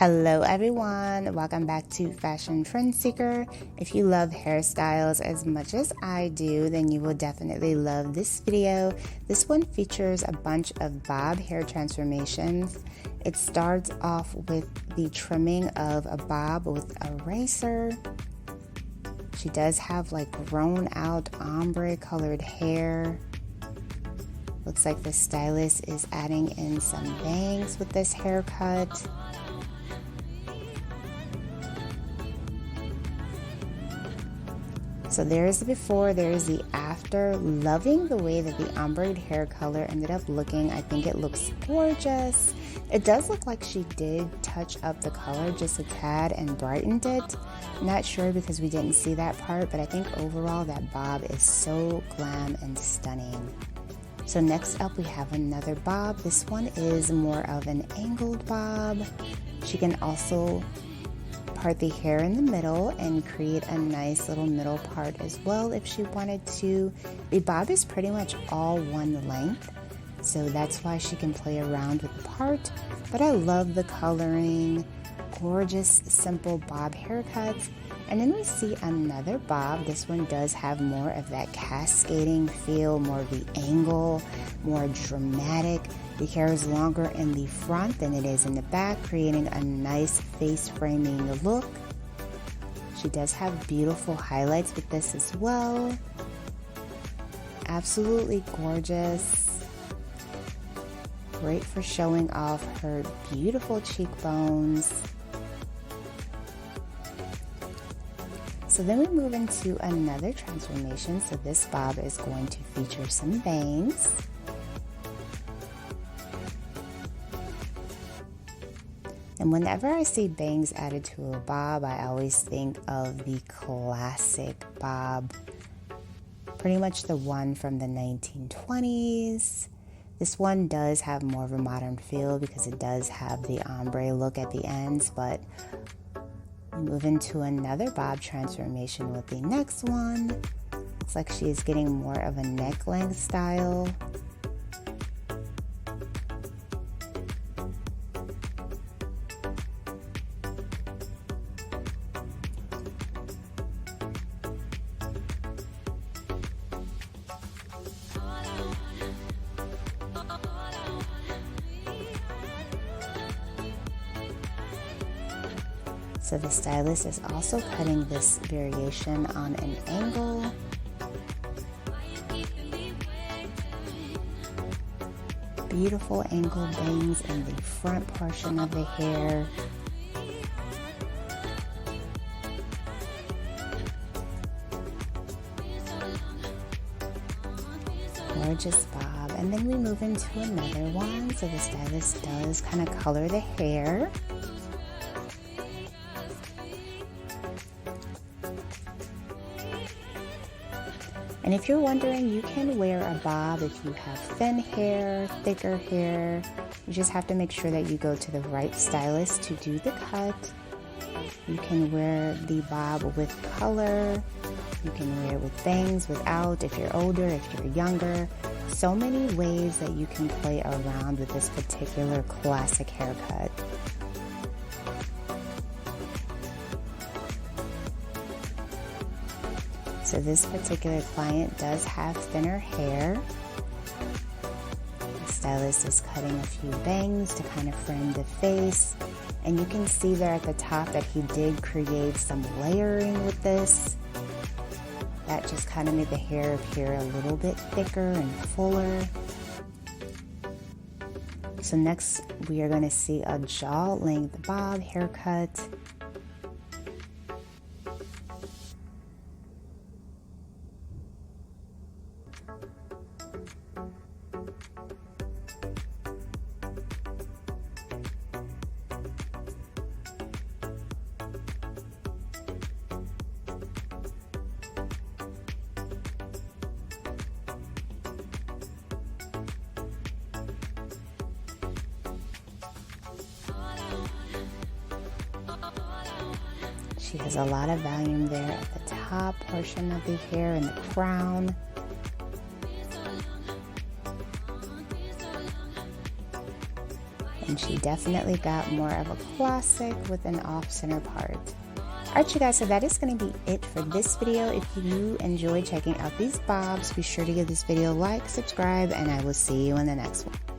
Hello everyone, welcome back to Fashion Trend Seeker. If you love hairstyles as much as I do, then you will definitely love this video. This one features a bunch of bob hair transformations. It starts off with the trimming of a bob with a razor. She does have like grown out ombre colored hair. Looks like the stylist is adding in some bangs with this haircut. So there's the before, there's the after. Loving the way that the ombre hair color ended up looking. I think it looks gorgeous. It does look like she did touch up the color just a tad and brightened it. Not sure because we didn't see that part, but I think overall that bob is so glam and stunning. So next up we have another bob. This one is more of an angled bob. She can also part the hair in the middle and create a nice little middle part as well if she wanted to. The bob is pretty much all one length, so that's why she can play around with the part. But I love the coloring, gorgeous simple bob haircuts. And then we see another bob. This one does have more of that cascading feel, more of the angle, more dramatic. The hair is longer in the front than it is in the back, creating a nice face framing look. She does have beautiful highlights with this as well. Absolutely gorgeous. Great for showing off her beautiful cheekbones. So then we move into another transformation. So this bob is going to feature some bangs. And whenever I see bangs added to a bob, I always think of the classic bob. Pretty much the one from the 1920s. This one does have more of a modern feel because it does have the ombre look at the ends, but we move into another bob transformation with the next one. Looks like she is getting more of a neck length style. So the stylist is also cutting this variation on an angle. Beautiful angle bangs in the front portion of the hair. Gorgeous bob. And then we move into another one. So the stylist does kind of color the hair. And if you're wondering, you can wear a bob if you have thin hair, thicker hair. You just have to make sure that you go to the right stylist to do the cut. You can wear the bob with color. You can wear it with bangs, without, if you're older, if you're younger. So many ways that you can play around with this particular classic haircut. So this particular client does have thinner hair. The stylist is cutting a few bangs to kind of frame the face. And you can see there at the top that he did create some layering with this. That just kind of made the hair appear a little bit thicker and fuller. So next we are going to see a jaw length bob haircut. She has a lot of volume there at the top portion of the hair and the crown. and she definitely got more of a classic with an off-center part. Alright you guys, so that is going to be it for this video. If you enjoyed checking out these bobs, be sure to give this video a like, subscribe, and I will see you in the next one.